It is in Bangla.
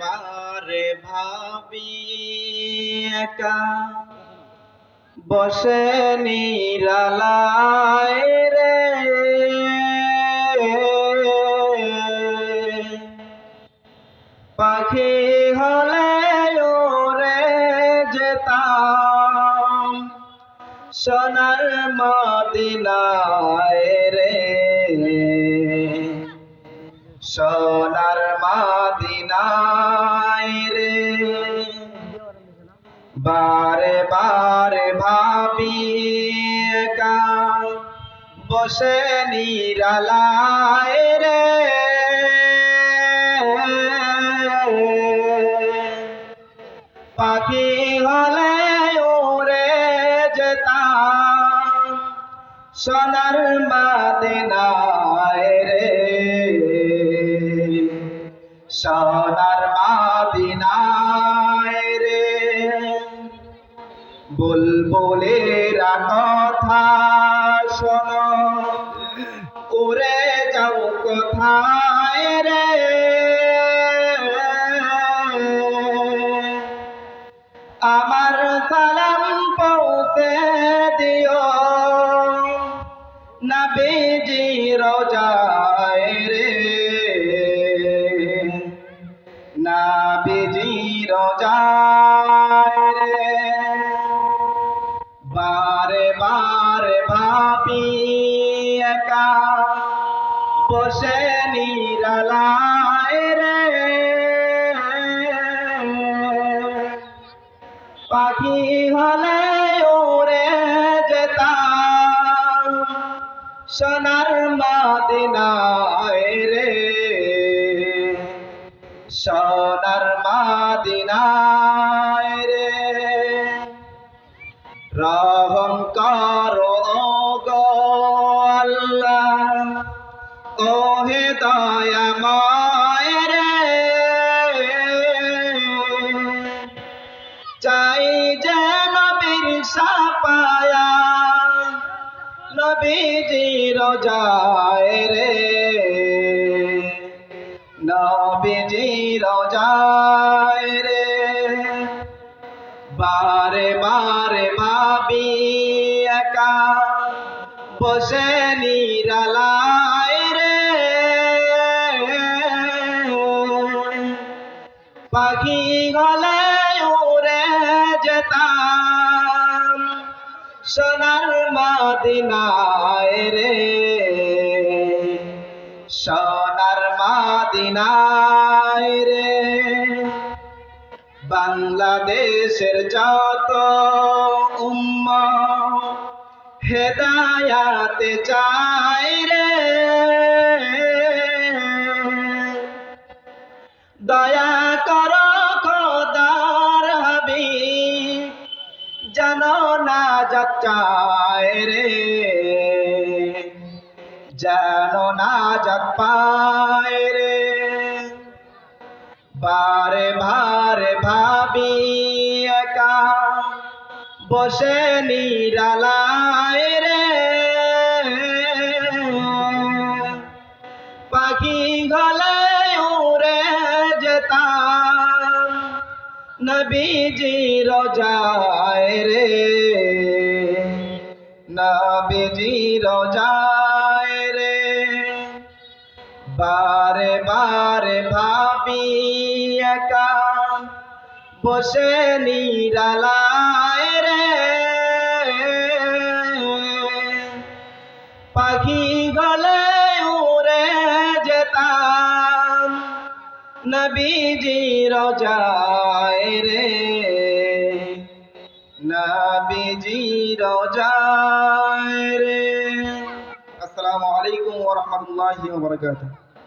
বারে ভাবি একা বসে নিরালায় রে, পাখি হলে ওরে যেতাম সোনার মদিনায় রে, সোনার মদিনায় রে। বারে বারে ভাবি একা বসে নিরালায় রে, পাখি হলে ওরে যেতাম সোনার মদিনায় রে, সোনার মদিনায় রে। বুলবুলেরা কথা শোনো উড়ে যাও কোথায় রে, আমার সালাম পৌঁছে দিও নবীজি রোজায় রে, নবীজি রোজায় রে। বারে বারে ভাবি একা বসে নিরালায় রে, পাখি হলে ওরে যেতাম সোনার মদিনায় রে, সোনার মদিনায় রে। রহম করো গো আল্লাহ ও হে দয়াময় রে, চাই যে নবীর শাফায়াত নবীজি রোজায় রে, নবীজি রোজায় রে। বারে বারে ভাবি একা বসে নিরালায় রে, পাখি গলে উড়ে যেতাম সোনার মদিনায় রে, সোনার মদিনায় রে। বাংলাদেশের যত উম্মত হেদায়াতে চায় রে, দয়া করো খোদার হাবিব জানো না চায় রে, জানো না পায় রে। বারে বারে ভাবি একা বসে নিরালায় রে, পাখি গলে উড়ে যেতাম নবীজি রোজায় রে, নবীজি রোজায় রে। বারে বারে ভাবি একা বসে নিরালায় রে, পাখি গলে উড়ে যেতাম নবীজি রোজায় রে, নবীজি রোজায় রে। আসসালামু আলাইকুম ওয়া রাহমাতুল্লাহি ওয়া বারাকাতুহু।